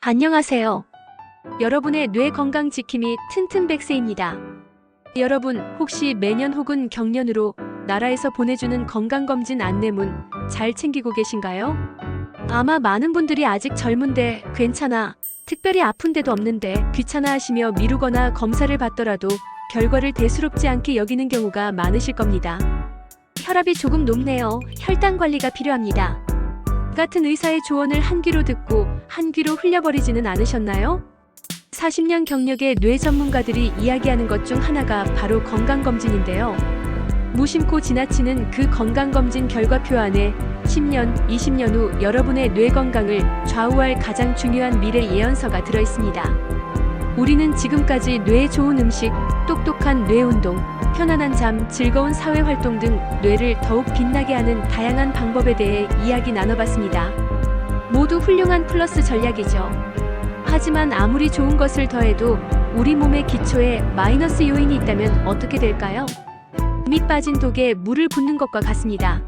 안녕하세요. 여러분의 뇌 건강 지킴이 튼튼백세입니다. 여러분, 혹시 매년 혹은 경년으로 나라에서 보내주는 건강검진 안내문 잘 챙기고 계신가요? 아마 많은 분들이 아직 젊은데 괜찮아, 특별히 아픈 데도 없는데 귀찮아 하시며 미루거나 검사를 받더라도 결과를 대수롭지 않게 여기는 경우가 많으실 겁니다. 혈압이 조금 높네요. 혈당 관리가 필요합니다. 같은 의사의 조언을 한 귀로 듣고 한 귀로 흘려버리지는 않으셨나요? 40년 경력의 뇌 전문가들이 이야기하는 것 중 하나가 바로 건강검진인데요. 무심코 지나치는 그 건강검진 결과표 안에 10년, 20년 후 여러분의 뇌 건강을 좌우할 가장 중요한 미래 예언서가 들어있습니다. 우리는 지금까지 뇌에 좋은 음식, 똑똑한 뇌 운동, 편안한 잠, 즐거운 사회활동 등 뇌를 더욱 빛나게 하는 다양한 방법에 대해 이야기 나눠봤습니다. 모두 훌륭한 플러스 전략이죠. 하지만 아무리 좋은 것을 더해도 우리 몸의 기초에 마이너스 요인이 있다면 어떻게 될까요? 밑 빠진 독에 물을 붓는 것과 같습니다.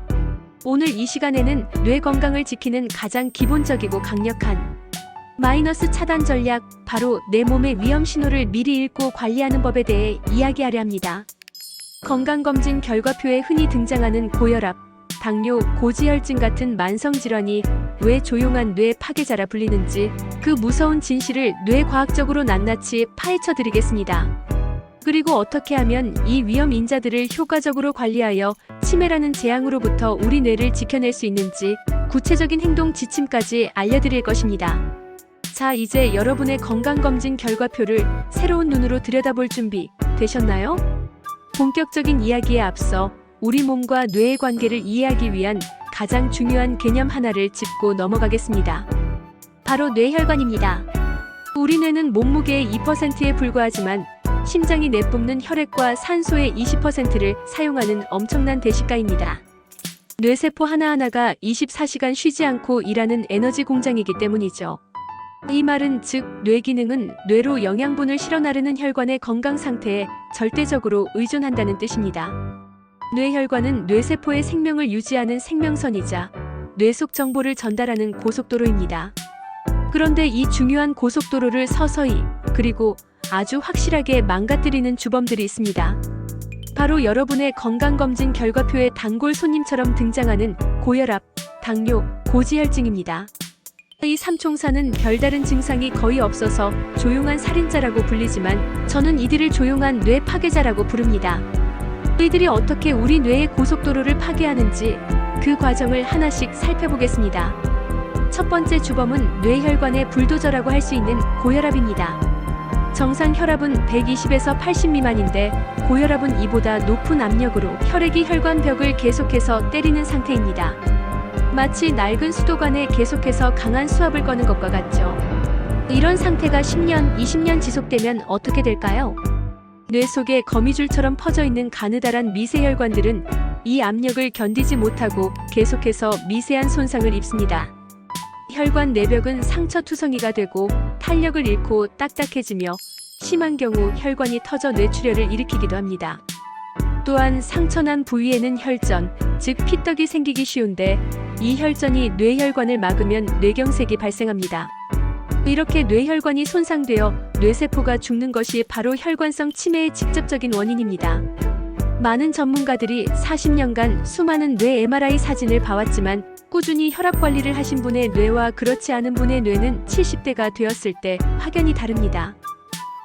오늘 이 시간에는 뇌 건강을 지키는 가장 기본적이고 강력한 마이너스 차단 전략, 바로 내 몸의 위험 신호를 미리 읽고 관리하는 법에 대해 이야기하려 합니다. 건강검진 결과표에 흔히 등장하는 고혈압, 당뇨, 고지혈증 같은 만성질환이 왜 조용한 뇌 파괴자라 불리는지 그 무서운 진실을 뇌과학적으로 낱낱이 파헤쳐 드리겠습니다. 그리고 어떻게 하면 이 위험 인자들을 효과적으로 관리하여 치매라는 재앙으로부터 우리 뇌를 지켜낼 수 있는지 구체적인 행동 지침까지 알려드릴 것입니다. 자, 이제 여러분의 건강검진 결과표를 새로운 눈으로 들여다볼 준비 되셨나요? 본격적인 이야기에 앞서 우리 몸과 뇌의 관계를 이해하기 위한 가장 중요한 개념 하나를 짚고 넘어가겠습니다. 바로 뇌혈관입니다. 우리 뇌는 몸무게의 2%에 불과하지만 심장이 내뿜는 혈액과 산소의 20%를 사용하는 엄청난 대식가입니다. 뇌세포 하나하나가 24시간 쉬지 않고 일하는 에너지 공장이기 때문이죠. 이 말은 즉 뇌 기능은 뇌로 영양분을 실어 나르는 혈관의 건강 상태에 절대적으로 의존한다는 뜻입니다. 뇌혈관은 뇌세포의 생명을 유지하는 생명선이자 뇌 속 정보를 전달하는 고속도로입니다. 그런데 이 중요한 고속도로를 서서히 그리고 아주 확실하게 망가뜨리는 주범들이 있습니다. 바로 여러분의 건강검진 결과표에 단골 손님처럼 등장하는 고혈압, 당뇨, 고지혈증입니다. 이 삼총사는 별다른 증상이 거의 없어서 조용한 살인자라고 불리지만 저는 이들을 조용한 뇌 파괴자라고 부릅니다. 이들이 어떻게 우리 뇌의 고속도로를 파괴하는지 그 과정을 하나씩 살펴보겠습니다. 첫 번째 주범은 뇌혈관의 불도저라고 할 수 있는 고혈압입니다. 정상 혈압은 120에서 80 미만인데 고혈압은 이보다 높은 압력으로 혈액이 혈관 벽을 계속해서 때리는 상태입니다. 마치 낡은 수도관에 계속해서 강한 수압을 거는 것과 같죠. 이런 상태가 10년, 20년 지속되면 어떻게 될까요? 뇌 속에 거미줄처럼 퍼져 있는 가느다란 미세혈관들은 이 압력을 견디지 못하고 계속해서 미세한 손상을 입습니다. 혈관 내벽은 상처투성이가 되고 탄력을 잃고 딱딱해지며 심한 경우 혈관이 터져 뇌출혈을 일으키기도 합니다. 또한 상처난 부위에는 혈전, 즉 피떡이 생기기 쉬운데 이 혈전이 뇌혈관을 막으면 뇌경색이 발생합니다. 이렇게 뇌혈관이 손상되어 뇌세포가 죽는 것이 바로 혈관성 치매의 직접적인 원인입니다. 많은 전문가들이 40년간 수많은 뇌 MRI 사진을 봐왔지만 꾸준히 혈압 관리를 하신 분의 뇌와 그렇지 않은 분의 뇌는 70대가 되었을 때 확연히 다릅니다.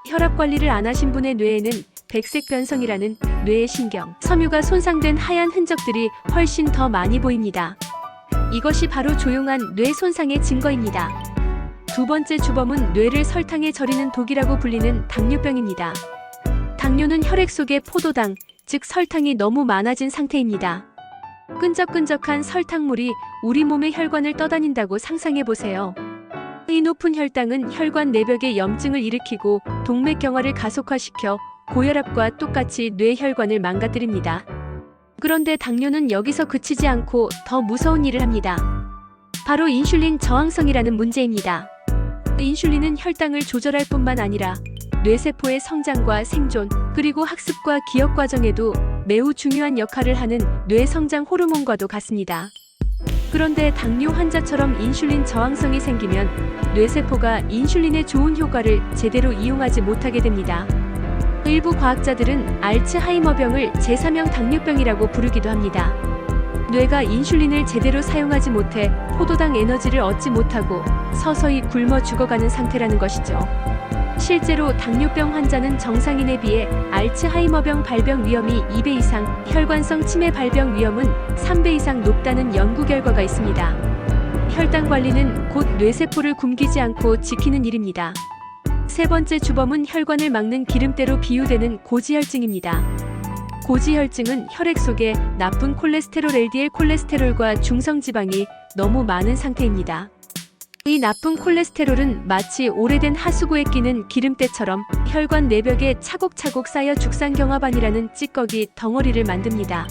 혈압 관리를 안 하신 분의 뇌에는 백색 변성이라는 뇌의 신경, 섬유가 손상된 하얀 흔적들이 훨씬 더 많이 보입니다. 이것이 바로 조용한 뇌 손상의 증거입니다. 두 번째 주범은 뇌를 설탕에 절이는 독이라고 불리는 당뇨병입니다. 당뇨는 혈액 속에 포도당, 즉 설탕이 너무 많아진 상태입니다. 끈적끈적한 설탕물이 우리 몸의 혈관을 떠다닌다고 상상해보세요. 이 높은 혈당은 혈관 내벽에 염증을 일으키고 동맥경화를 가속화시켜 고혈압과 똑같이 뇌혈관을 망가뜨립니다. 그런데 당뇨는 여기서 그치지 않고 더 무서운 일을 합니다. 바로 인슐린 저항성이라는 문제입니다. 인슐린은 혈당을 조절할 뿐만 아니라 뇌세포의 성장과 생존, 그리고 학습과 기억 과정에도 매우 중요한 역할을 하는 뇌성장 호르몬과도 같습니다. 그런데 당뇨 환자처럼 인슐린 저항성이 생기면 뇌세포가 인슐린의 좋은 효과를 제대로 이용하지 못하게 됩니다. 일부 과학자들은 알츠하이머병을 제3형 당뇨병이라고 부르기도 합니다. 뇌가 인슐린을 제대로 사용하지 못해 포도당 에너지를 얻지 못하고 서서히 굶어 죽어가는 상태라는 것이죠. 실제로 당뇨병 환자는 정상인에 비해 알츠하이머병 발병 위험이 2배 이상, 혈관성 치매 발병 위험은 3배 이상 높다는 연구 결과가 있습니다. 혈당 관리는 곧 뇌세포를 굶기지 않고 지키는 일입니다. 세 번째 주범은 혈관을 막는 기름때로 비유되는 고지혈증입니다. 고지혈증은 혈액 속에 나쁜 콜레스테롤 LDL 콜레스테롤과 중성지방이 너무 많은 상태입니다. 이 나쁜 콜레스테롤은 마치 오래된 하수구에 끼는 기름때처럼 혈관 내벽에 차곡차곡 쌓여 죽상경화반이라는 찌꺼기 덩어리를 만듭니다.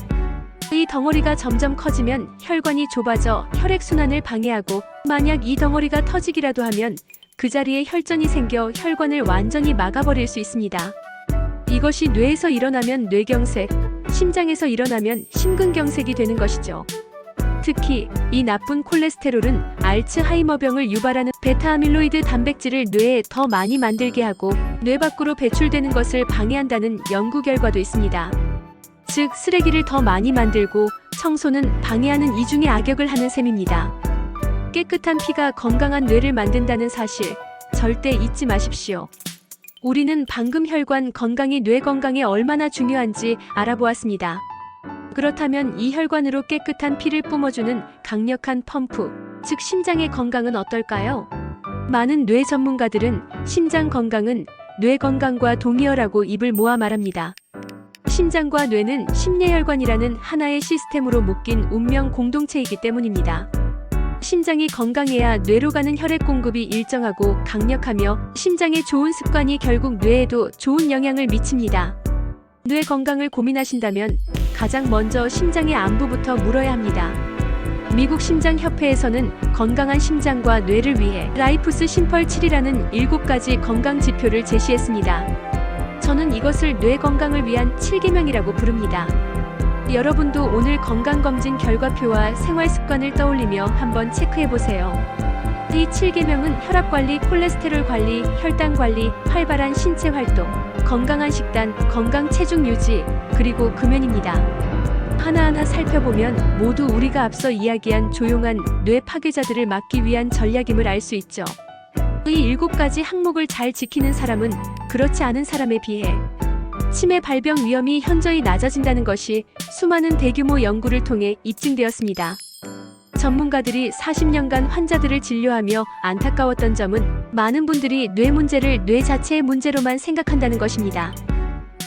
이 덩어리가 점점 커지면 혈관이 좁아져 혈액순환을 방해하고, 만약 이 덩어리가 터지기라도 하면 그 자리에 혈전이 생겨 혈관을 완전히 막아버릴 수 있습니다. 이것이 뇌에서 일어나면 뇌경색, 심장에서 일어나면 심근경색이 되는 것이죠. 특히 이 나쁜 콜레스테롤은 알츠하이머병을 유발하는 베타아밀로이드 단백질을 뇌에 더 많이 만들게 하고 뇌 밖으로 배출되는 것을 방해한다는 연구 결과도 있습니다. 즉, 쓰레기를 더 많이 만들고 청소는 방해하는 이중의 악역을 하는 셈입니다. 깨끗한 피가 건강한 뇌를 만든다는 사실 절대 잊지 마십시오. 우리는 방금 혈관 건강이 뇌 건강에 얼마나 중요한지 알아보았습니다. 그렇다면 이 혈관으로 깨끗한 피를 뿜어주는 강력한 펌프, 즉 심장의 건강은 어떨까요? 많은 뇌 전문가들은 심장 건강은 뇌 건강과 동의어라고 입을 모아 말합니다. 심장과 뇌는 심뇌혈관이라는 하나의 시스템으로 묶인 운명 공동체이기 때문입니다. 심장이 건강해야 뇌로 가는 혈액 공급이 일정하고 강력하며, 심장의 좋은 습관이 결국 뇌에도 좋은 영향을 미칩니다. 뇌 건강을 고민하신다면 가장 먼저 심장의 안부부터 물어야 합니다. 미국 심장협회에서는 건강한 심장과 뇌를 위해 라이프스 심펄 7이라는 7가지 건강 지표를 제시했습니다. 저는 이것을 뇌 건강을 위한 7계명이라고 부릅니다. 여러분도 오늘 건강검진 결과표와 생활습관을 떠올리며 한번 체크해보세요. 이 7계명은 혈압관리, 콜레스테롤 관리, 혈당 관리, 활발한 신체 활동, 건강한 식단, 건강 체중 유지, 그리고 금연입니다. 하나하나 살펴보면 모두 우리가 앞서 이야기한 조용한 뇌 파괴자들을 막기 위한 전략임을 알 수 있죠. 이 7가지 항목을 잘 지키는 사람은 그렇지 않은 사람에 비해 치매 발병 위험이 현저히 낮아진다는 것이 수많은 대규모 연구를 통해 입증되었습니다. 전문가들이 40년간 환자들을 진료하며 안타까웠던 점은 많은 분들이 뇌 문제를 뇌 자체의 문제로만 생각한다는 것입니다.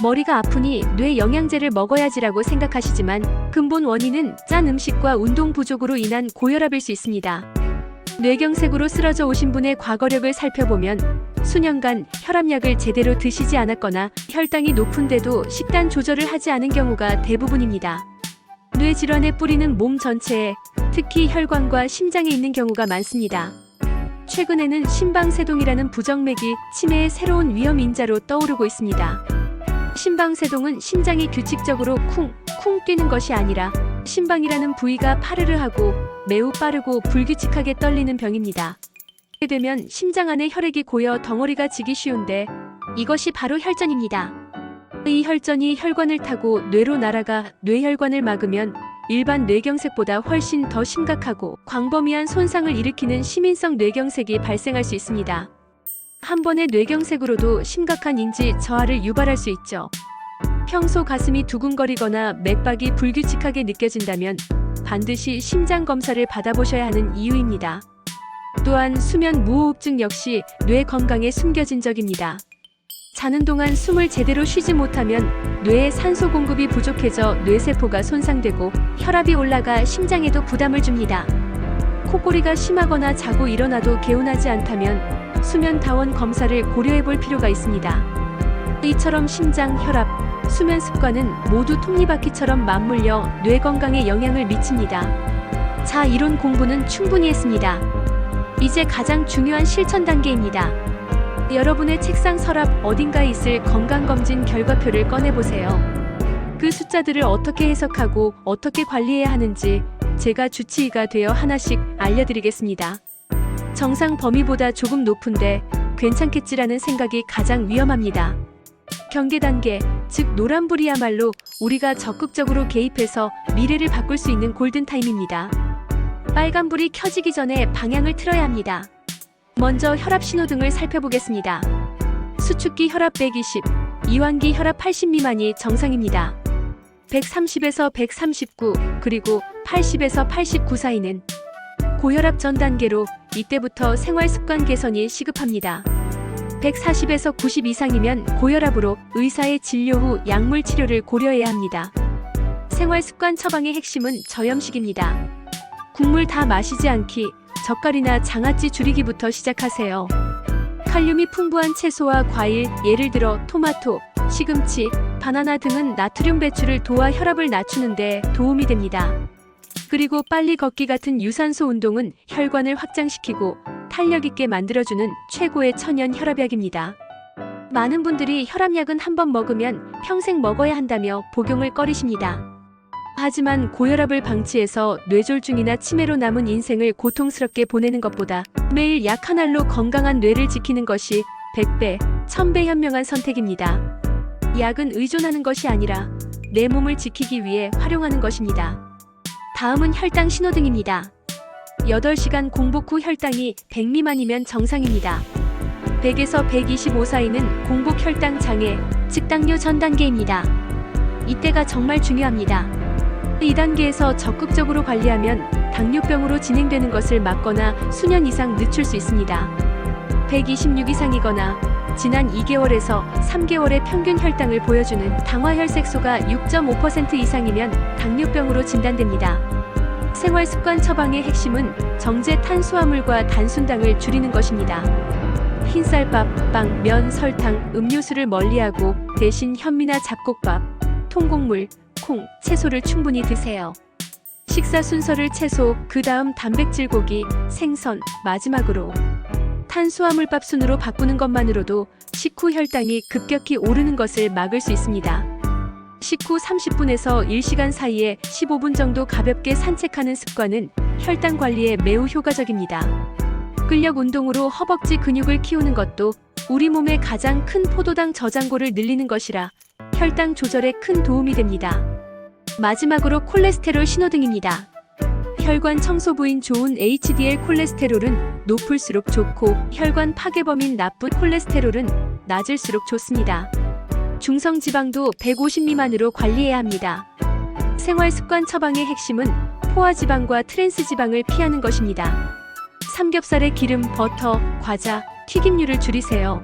머리가 아프니 뇌 영양제를 먹어야지라고 생각하시지만 근본 원인은 짠 음식과 운동 부족으로 인한 고혈압일 수 있습니다. 뇌경색으로 쓰러져 오신 분의 과거력을 살펴보면 수년간 혈압약을 제대로 드시지 않았거나 혈당이 높은데도 식단 조절을 하지 않은 경우가 대부분입니다. 뇌 질환의 뿌리는 몸 전체에, 특히 혈관과 심장에 있는 경우가 많습니다. 최근에는 심방세동이라는 부정맥이 치매의 새로운 위험 인자로 떠오르고 있습니다. 심방세동은 심장이 규칙적으로 쿵쿵 뛰는 것이 아니라 심방이라는 부위가 파르르 하고 매우 빠르고 불규칙하게 떨리는 병입니다. 이렇게 되면 심장 안에 혈액이 고여 덩어리가 지기 쉬운데 이것이 바로 혈전입니다. 이 혈전이 혈관을 타고 뇌로 날아가 뇌혈관을 막으면 일반 뇌경색보다 훨씬 더 심각하고 광범위한 손상을 일으키는 시민성 뇌경색이 발생할 수 있습니다. 한 번의 뇌경색으로도 심각한 인지 저하를 유발할 수 있죠. 평소 가슴이 두근거리거나 맥박이 불규칙하게 느껴진다면 반드시 심장 검사를 받아보셔야 하는 이유입니다. 또한 수면 무호흡증 역시 뇌 건강에 숨겨진 적입니다. 자는 동안 숨을 제대로 쉬지 못하면 뇌에 산소 공급이 부족해져 뇌세포가 손상되고 혈압이 올라가 심장에도 부담을 줍니다. 코골이가 심하거나 자고 일어나도 개운하지 않다면 수면 다원 검사를 고려해 볼 필요가 있습니다. 이처럼 심장, 혈압, 수면 습관은 모두 톱니바퀴처럼 맞물려 뇌 건강에 영향을 미칩니다. 자, 이론 공부는 충분히 했습니다. 이제 가장 중요한 실천 단계입니다. 여러분의 책상 서랍 어딘가에 있을 건강검진 결과표를 꺼내보세요. 그 숫자들을 어떻게 해석하고 어떻게 관리해야 하는지 제가 주치의가 되어 하나씩 알려드리겠습니다. 정상 범위보다 조금 높은데 괜찮겠지라는 생각이 가장 위험합니다. 경계 단계, 즉 노란불이야말로 우리가 적극적으로 개입해서 미래를 바꿀 수 있는 골든타임입니다. 빨간불이 켜지기 전에 방향을 틀어야 합니다. 먼저 혈압 신호등을 살펴보겠습니다. 수축기 혈압 120, 이완기 혈압 80 미만이 정상입니다. 130에서 139, 그리고 80에서 89 사이는 고혈압 전 단계로 이때부터 생활습관 개선이 시급합니다. 140에서 90 이상이면 고혈압으로 의사의 진료 후 약물 치료를 고려해야 합니다. 생활습관 처방의 핵심은 저염식입니다. 국물 다 마시지 않기, 젓갈이나 장아찌 줄이기부터 시작하세요. 칼륨이 풍부한 채소와 과일, 예를 들어 토마토, 시금치, 바나나 등은 나트륨 배출을 도와 혈압을 낮추는 데 도움이 됩니다. 그리고 빨리 걷기 같은 유산소 운동은 혈관을 확장시키고 탄력 있게 만들어주는 최고의 천연 혈압약입니다. 많은 분들이 혈압약은 한 번 먹으면 평생 먹어야 한다며 복용을 꺼리십니다. 하지만 고혈압을 방치해서 뇌졸중이나 치매로 남은 인생을 고통스럽게 보내는 것보다 매일 약 한 알로 건강한 뇌를 지키는 것이 100배, 1000배 현명한 선택입니다. 약은 의존하는 것이 아니라 내 몸을 지키기 위해 활용하는 것입니다. 다음은 혈당 신호등입니다. 8시간 공복 후 혈당이 100 미만이면 정상입니다. 100에서 125 사이는 공복 혈당 장애, 즉 당뇨 전 단계입니다. 이때가 정말 중요합니다. 이 단계에서 적극적으로 관리하면 당뇨병으로 진행되는 것을 막거나 수년 이상 늦출 수 있습니다. 126 이상이거나 지난 2개월에서 3개월의 평균 혈당을 보여주는 당화혈색소가 6.5% 이상이면 당뇨병으로 진단됩니다. 생활습관 처방의 핵심은 정제 탄수화물과 단순당을 줄이는 것입니다. 흰쌀밥, 빵, 면, 설탕, 음료수를 멀리하고 대신 현미나 잡곡밥, 통곡물, 콩, 채소를 충분히 드세요. 식사 순서를 채소, 그 다음 단백질 고기, 생선, 마지막으로 탄수화물밥 순으로 바꾸는 것만으로도 식후 혈당이 급격히 오르는 것을 막을 수 있습니다. 식후 30분에서 1시간 사이에 15분 정도 가볍게 산책하는 습관은 혈당 관리에 매우 효과적입니다. 근력 운동으로 허벅지 근육을 키우는 것도 우리 몸의 가장 큰 포도당 저장고를 늘리는 것이라 혈당 조절에 큰 도움이 됩니다. 마지막으로 콜레스테롤 신호등입니다. 혈관 청소부인 좋은 HDL 콜레스테롤은 높을수록 좋고 혈관 파괴범인 나쁜 콜레스테롤은 낮을수록 좋습니다. 중성 지방도 150 미만으로 관리해야 합니다. 생활습관 처방의 핵심은 포화지방과 트랜스지방을 피하는 것입니다. 삼겹살의 기름, 버터, 과자, 튀김류를 줄이세요.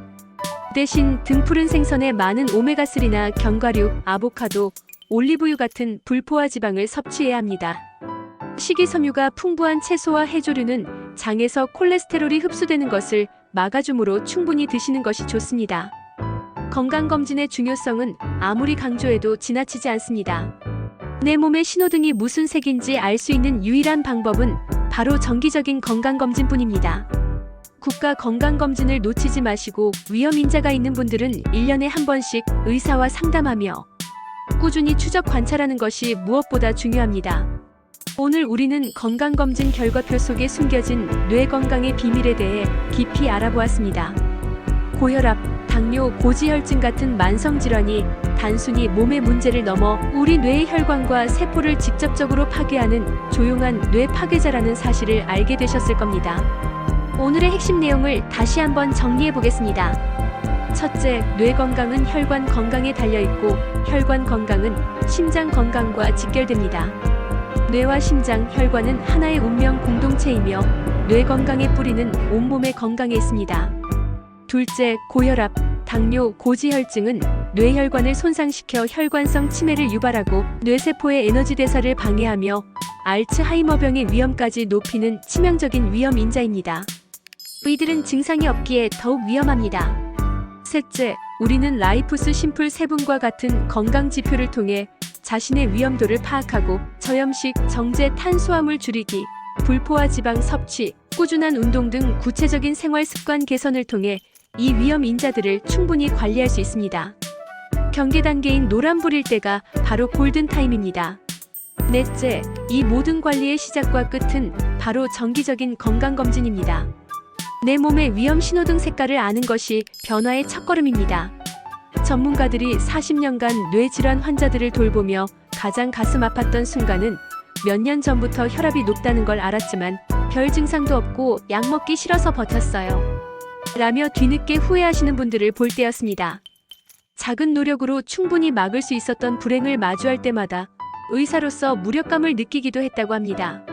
대신 등푸른 생선에 많은 오메가3나 견과류, 아보카도, 올리브유 같은 불포화 지방을 섭취해야 합니다. 식이섬유가 풍부한 채소와 해조류는 장에서 콜레스테롤이 흡수되는 것을 막아주므로 충분히 드시는 것이 좋습니다. 건강검진의 중요성은 아무리 강조해도 지나치지 않습니다. 내 몸의 신호등이 무슨 색인지 알 수 있는 유일한 방법은 바로 정기적인 건강검진뿐입니다. 국가 건강검진을 놓치지 마시고 위험인자가 있는 분들은 1년에 한 번씩 의사와 상담하며 꾸준히 추적 관찰하는 것이 무엇보다 중요합니다. 오늘 우리는 건강검진 결과표 속에 숨겨진 뇌 건강의 비밀에 대해 깊이 알아보았습니다. 고혈압, 당뇨, 고지혈증 같은 만성질환이 단순히 몸의 문제를 넘어 우리 뇌의 혈관과 세포를 직접적으로 파괴하는 조용한 뇌 파괴자라는 사실을 알게 되셨을 겁니다. 오늘의 핵심 내용을 다시 한번 정리해 보겠습니다. 첫째, 뇌 건강은 혈관 건강에 달려있고 혈관 건강은 심장 건강과 직결됩니다. 뇌와 심장, 혈관은 하나의 운명 공동체이며 뇌 건강의 뿌리는 온몸의 건강에 있습니다. 둘째, 고혈압, 당뇨, 고지혈증은 뇌혈관을 손상시켜 혈관성 치매를 유발하고 뇌세포의 에너지 대사를 방해하며 알츠하이머병의 위험까지 높이는 치명적인 위험인자입니다. 이들은 증상이 없기에 더욱 위험합니다. 셋째, 우리는 라이프스 심플 세븐과 같은 건강 지표를 통해 자신의 위험도를 파악하고 저염식, 정제 탄수화물 줄이기, 불포화 지방 섭취, 꾸준한 운동 등 구체적인 생활 습관 개선을 통해 이 위험 인자들을 충분히 관리할 수 있습니다. 경계 단계인 노란불일 때가 바로 골든타임입니다. 넷째, 이 모든 관리의 시작과 끝은 바로 정기적인 건강검진입니다. 내 몸의 위험 신호등 색깔을 아는 것이 변화의 첫걸음입니다. 전문가들이 40년간 뇌질환 환자들을 돌보며 가장 가슴 아팠던 순간은 몇 년 전부터 혈압이 높다는 걸 알았지만 별 증상도 없고 약 먹기 싫어서 버텼어요. 라며 뒤늦게 후회하시는 분들을 볼 때였습니다. 작은 노력으로 충분히 막을 수 있었던 불행을 마주할 때마다 의사로서 무력감을 느끼기도 했다고 합니다.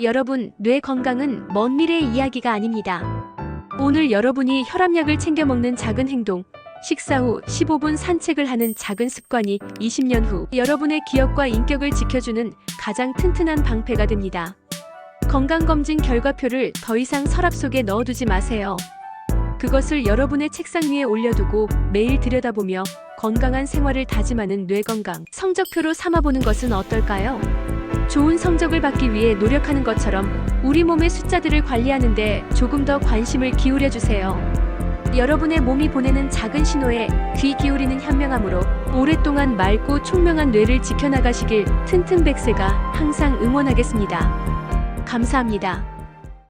여러분, 뇌 건강은 먼 미래의 이야기가 아닙니다. 오늘 여러분이 혈압약을 챙겨 먹는 작은 행동, 식사 후 15분 산책을 하는 작은 습관이 20년 후 여러분의 기억과 인격을 지켜주는 가장 튼튼한 방패가 됩니다. 건강검진 결과표를 더 이상 서랍 속에 넣어두지 마세요. 그것을 여러분의 책상 위에 올려두고 매일 들여다보며 건강한 생활을 다짐하는 뇌건강 성적표로 삼아보는 것은 어떨까요? 좋은 성적을 받기 위해 노력하는 것처럼 우리 몸의 숫자들을 관리하는데 조금 더 관심을 기울여주세요. 여러분의 몸이 보내는 작은 신호에 귀 기울이는 현명함으로 오랫동안 맑고 총명한 뇌를 지켜나가시길 튼튼백세가 항상 응원하겠습니다. 감사합니다.